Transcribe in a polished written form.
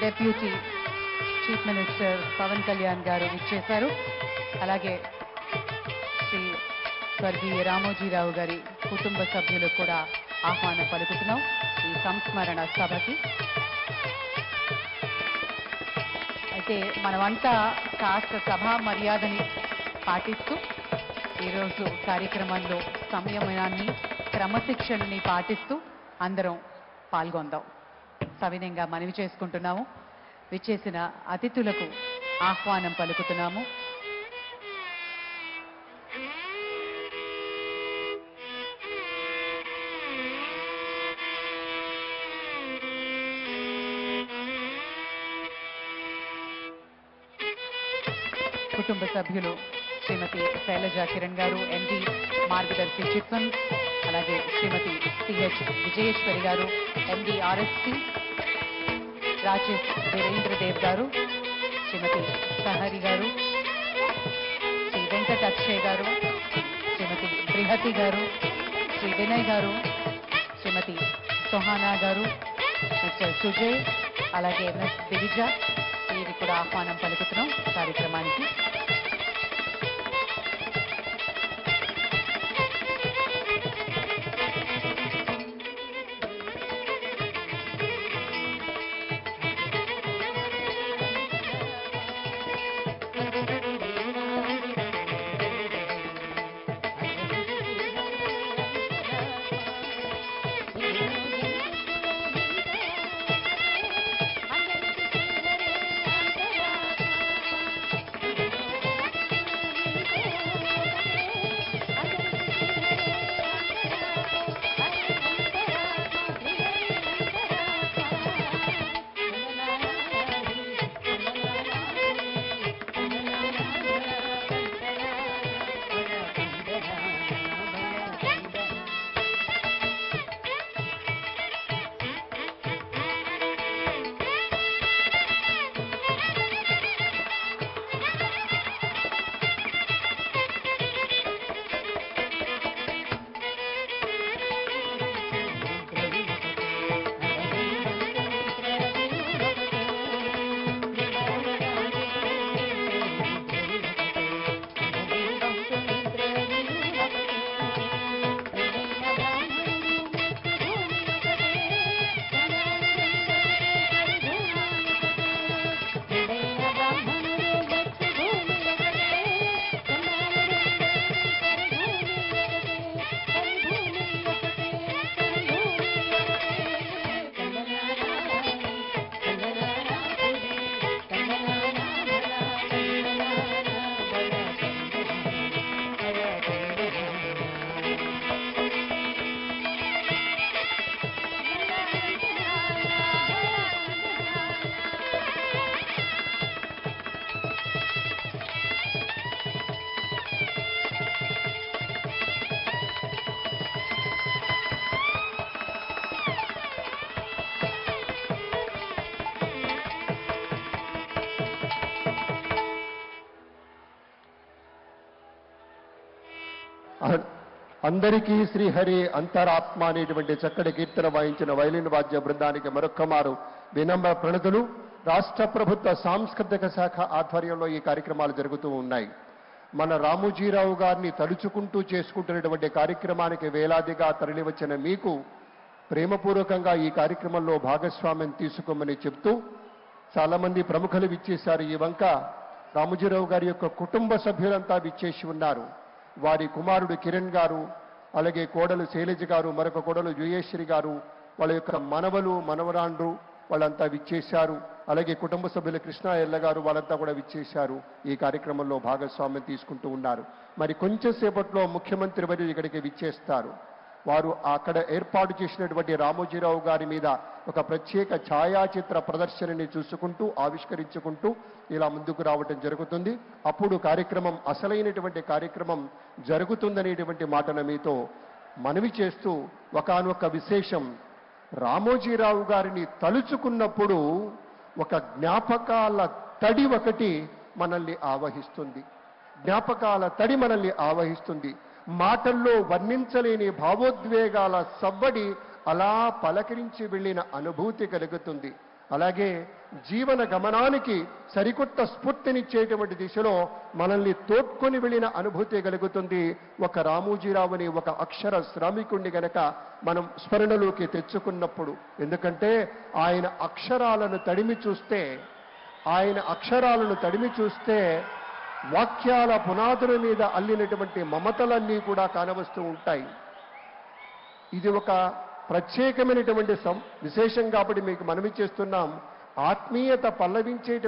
Deputy chief minister Pawan Kalyan garu ఇచ్చేశారు. అలాగే శ్రీ స్వర్గీయ రామోజీరావు గారి కుటుంబ సభ్యులకు కూడా ఆహ్వానం పలుకుతున్నాం ఈ సంస్మరణ సభకి. అయితే మనమంతా కాస్త సభా మర్యాదని పాటిస్తూ ఈరోజు కార్యక్రమంలో సంయమనాన్ని క్రమశిక్షణని పాటిస్తూ అందరం పాల్గొందాం సవినయంగా మనవి చేసుకుంటున్నాము. విచ్చేసిన అతిథులకు ఆహ్వానం పలుకుతున్నాము. కుటుంబ సభ్యులు శ్రీమతి శైలజ కిరణ్ గారు, ఎండి మార్గదర్శి చిత్వన్, అలాగే శ్రీమతి సిహెచ్ విజయేశ్వరి గారు, ఎండి ఆర్ఎస్పి, రాజేష్ వీరేంద్రదేవ్ గారు, శ్రీమతి సహరి గారు, శ్రీ వెంకట అక్షయ్ గారు, శ్రీమతి బృహతి గారు, శ్రీ వినయ్ గారు, శ్రీమతి సోహానా గారు, మిస్టర్ సుజయ్, అలాగే మిస్ దివిజ, వీరికి కూడా ఆహ్వానం పలుకుతున్నాం కార్యక్రమానికి. అందరికీ శ్రీహరి అంతరాత్మ అనేటువంటి చక్కటి కీర్తన వాయించిన వైలిన్ వాద్య బృందానికి మరొక్కమారు వినమ్ర ప్రణతులు. రాష్ట్ర ప్రభుత్వ సాంస్కృతిక శాఖ ఆధ్వర్యంలో ఈ కార్యక్రమాలు జరుగుతూ ఉన్నాయి. మన రామోజీరావు గారిని తలుచుకుంటూ చేసుకుంటున్నటువంటి కార్యక్రమానికి వేలాదిగా తరలివచ్చిన మీకు ప్రేమపూర్వకంగా ఈ కార్యక్రమంలో భాగస్వామ్యం తీసుకోమని చెప్తూ చాలామంది ప్రముఖులు విచ్చేశారు. ఈ వంక రామోజీరావు గారి యొక్క కుటుంబ సభ్యులంతా విచ్చేసి ఉన్నారు. వారి కుమారుడు కిరణ్ గారు, అలాగే కోడలు శైలజ గారు, మరొక కోడలు జయేశ్వరి గారు, వాళ్ళ యొక్క మనవలు మనవరాండ్రు వాళ్ళంతా విచ్చేశారు. అలాగే కుటుంబ సభ్యులు కృష్ణ ఎల్ల గారు వాళ్ళంతా కూడా విచ్చేశారు. ఈ కార్యక్రమంలో భాగస్వామ్యం తీసుకుంటూ ఉన్నారు. మరి కొంచెం సేపట్లో ముఖ్యమంత్రి వర్యులు ఇక్కడికి విచ్చేస్తారు. వారు అక్కడ ఏర్పాటు చేసినటువంటి రామోజీరావు గారి మీద ఒక ప్రత్యేక ఛాయాచిత్ర ప్రదర్శనని చూసుకుంటూ ఆవిష్కరించుకుంటూ ఇలా ముందుకు రావటం జరుగుతుంది. అప్పుడు కార్యక్రమం అసలైనటువంటి కార్యక్రమం జరుగుతుందనేటువంటి మాటను మీతో మనవి చేస్తూ ఒకానొక విశేషం, రామోజీరావు గారిని తలుచుకున్నప్పుడు ఒక జ్ఞాపకాల తడి ఒకటి మనల్ని ఆవహిస్తుంది. జ్ఞాపకాల తడి మనల్ని ఆవహిస్తుంది. మాటల్లో వర్ణించలేని భావోద్వేగాల సవ్వడి అలా పలకరించి వెళ్ళిన అనుభూతి కలుగుతుంది. అలాగే జీవన గమనానికి సరికొత్త స్ఫూర్తినిచ్చేటువంటి దిశలో మనల్ని తోడ్కొని వెళ్ళిన అనుభూతి కలుగుతుంది. ఒక రామోజీరావుని, ఒక అక్షర శ్రామికుణ్ణి గనక మనం స్మరణలోకి తెచ్చుకున్నప్పుడు. ఎందుకంటే ఆయన అక్షరాలను తడిమి చూస్తే వాక్యాల పునాదుల మీద అల్లినటువంటి మమతలన్నీ కూడా కానవస్తూ ఉంటాయి. ఇది ఒక ప్రత్యేకమైనటువంటి విశేషం కాబట్టి మీకు మనవి చేస్తున్నాం. ఆత్మీయత పల్లవించేట